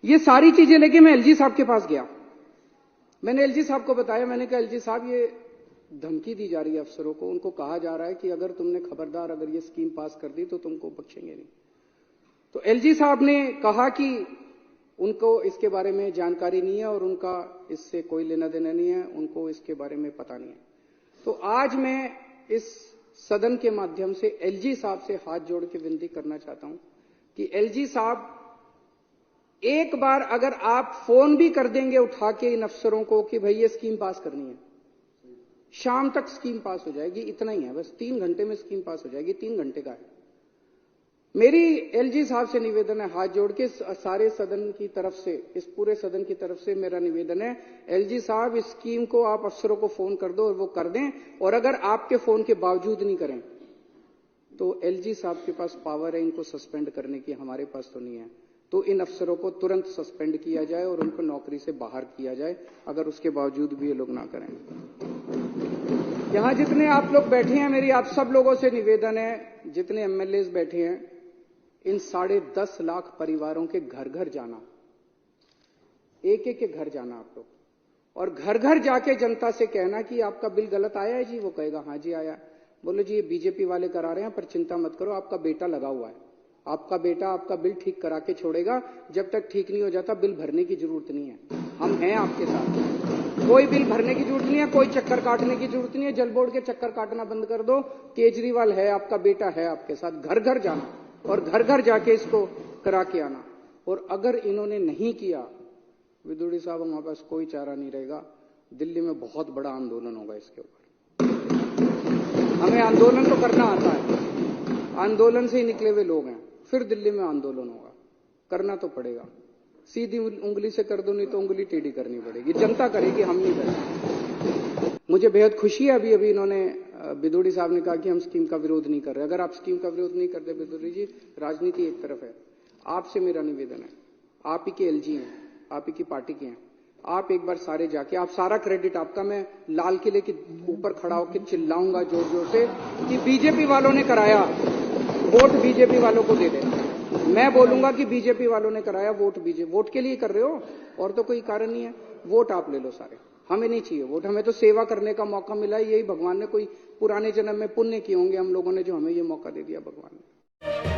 ये सारी चीजें लेके मैं एलजी साहब के पास गया। मैंने एलजी साहब को बताया, मैंने कहा एलजी साहब ये धमकी दी जा रही है अफसरों को, उनको कहा जा रहा है कि अगर तुमने खबरदार अगर ये स्कीम पास कर दी तो तुमको बख्शेंगे नहीं। तो एलजी साहब ने कहा कि उनको इसके बारे में जानकारी नहीं है और उनका इससे कोई लेना देना नहीं है, उनको इसके बारे में पता नहीं है। तो आज मैं इस सदन के माध्यम से एलजी साहब से हाथ जोड़ के विनती करना चाहता हूं कि एलजी साहब एक बार अगर आप फोन भी कर देंगे उठा के इन अफसरों को कि भाई ये स्कीम पास करनी है, शाम तक स्कीम पास हो जाएगी, इतना ही है बस, 3 घंटे में स्कीम पास हो जाएगी, 3 घंटे का है। मेरी एलजी साहब से निवेदन है, हाथ जोड़ के सारे सदन की तरफ से, इस पूरे सदन की तरफ से मेरा निवेदन है, एलजी साहब इस स्कीम को आप अफसरों को फोन कर दो और वो कर दें, और अगर आपके फोन के बावजूद नहीं करें तो एलजी साहब के पास पावर है इनको सस्पेंड करने की, हमारे पास तो नहीं है। तो इन अफसरों को तुरंत सस्पेंड किया जाए और उनको नौकरी से बाहर किया जाए, अगर उसके बावजूद भी ये लोग ना करें। यहां जितने आप लोग बैठे हैं, मेरी आप सब लोगों से निवेदन है, जितने एमएलए बैठे हैं, इन 10.5 लाख परिवारों के घर घर जाना, एक एक के घर जाना आप लोग, और घर घर जाके जनता से कहना कि आपका बिल गलत आया है जी। वो कहेगा हाँ जी आया। बोलो जी ये बीजेपी वाले करा रहे हैं, पर चिंता मत करो, आपका बेटा लगा हुआ है, आपका बेटा आपका बिल ठीक करा के छोड़ेगा, जब तक ठीक नहीं हो जाता बिल भरने की जरूरत नहीं है, हम हैं आपके साथ। कोई बिल भरने की जरूरत नहीं है, कोई चक्कर काटने की जरूरत नहीं है, जल बोर्ड के चक्कर काटना बंद कर दो, केजरीवाल है, आपका बेटा है आपके साथ, घर घर जाना और घर घर जाके इसको करा के आना। और अगर इन्होंने नहीं किया, विदुड़ी साहब, हमारे पास कोई चारा नहीं रहेगा, दिल्ली में बहुत बड़ा आंदोलन होगा इसके ऊपर। हमें आंदोलन तो करना आता है, आंदोलन से ही निकले हुए लोग हैं, फिर दिल्ली में आंदोलन होगा, करना तो पड़ेगा। सीधी उंगली से कर दो, नहीं तो उंगली टेढ़ी करनी पड़ेगी, जनता करेगी, हम नहीं करेंगे। मुझे बेहद खुशी है, अभी अभी इन्होंने बिदुड़ी साहब ने कहा कि हम स्कीम का विरोध नहीं कर रहे। अगर आप स्कीम का विरोध नहीं करते बिदुड़ी जी, राजनीति एक तरफ है, आपसे मेरा निवेदन है, आप ही के एलजी हैं, आप ही की पार्टी के हैं, आप एक बार सारे जाके, आप सारा क्रेडिट आपका, मैं लाल किले के ऊपर खड़ा होकर चिल्लाऊंगा जोर जोर से कि बीजेपी वालों ने कराया, वोट बीजेपी वालों को दे देना। मैं बोलूंगा कि बीजेपी वालों ने कराया, वोट बीजेपी, वोट के लिए कर रहे हो और तो कोई कारण नहीं है, वोट आप ले लो सारे, हमें नहीं चाहिए वोट, हमें तो सेवा करने का मौका मिला है, यही भगवान ने कोई पुराने जन्म में पुण्य किए होंगे हम लोगों ने, जो हमें ये मौका दे दिया भगवान ने।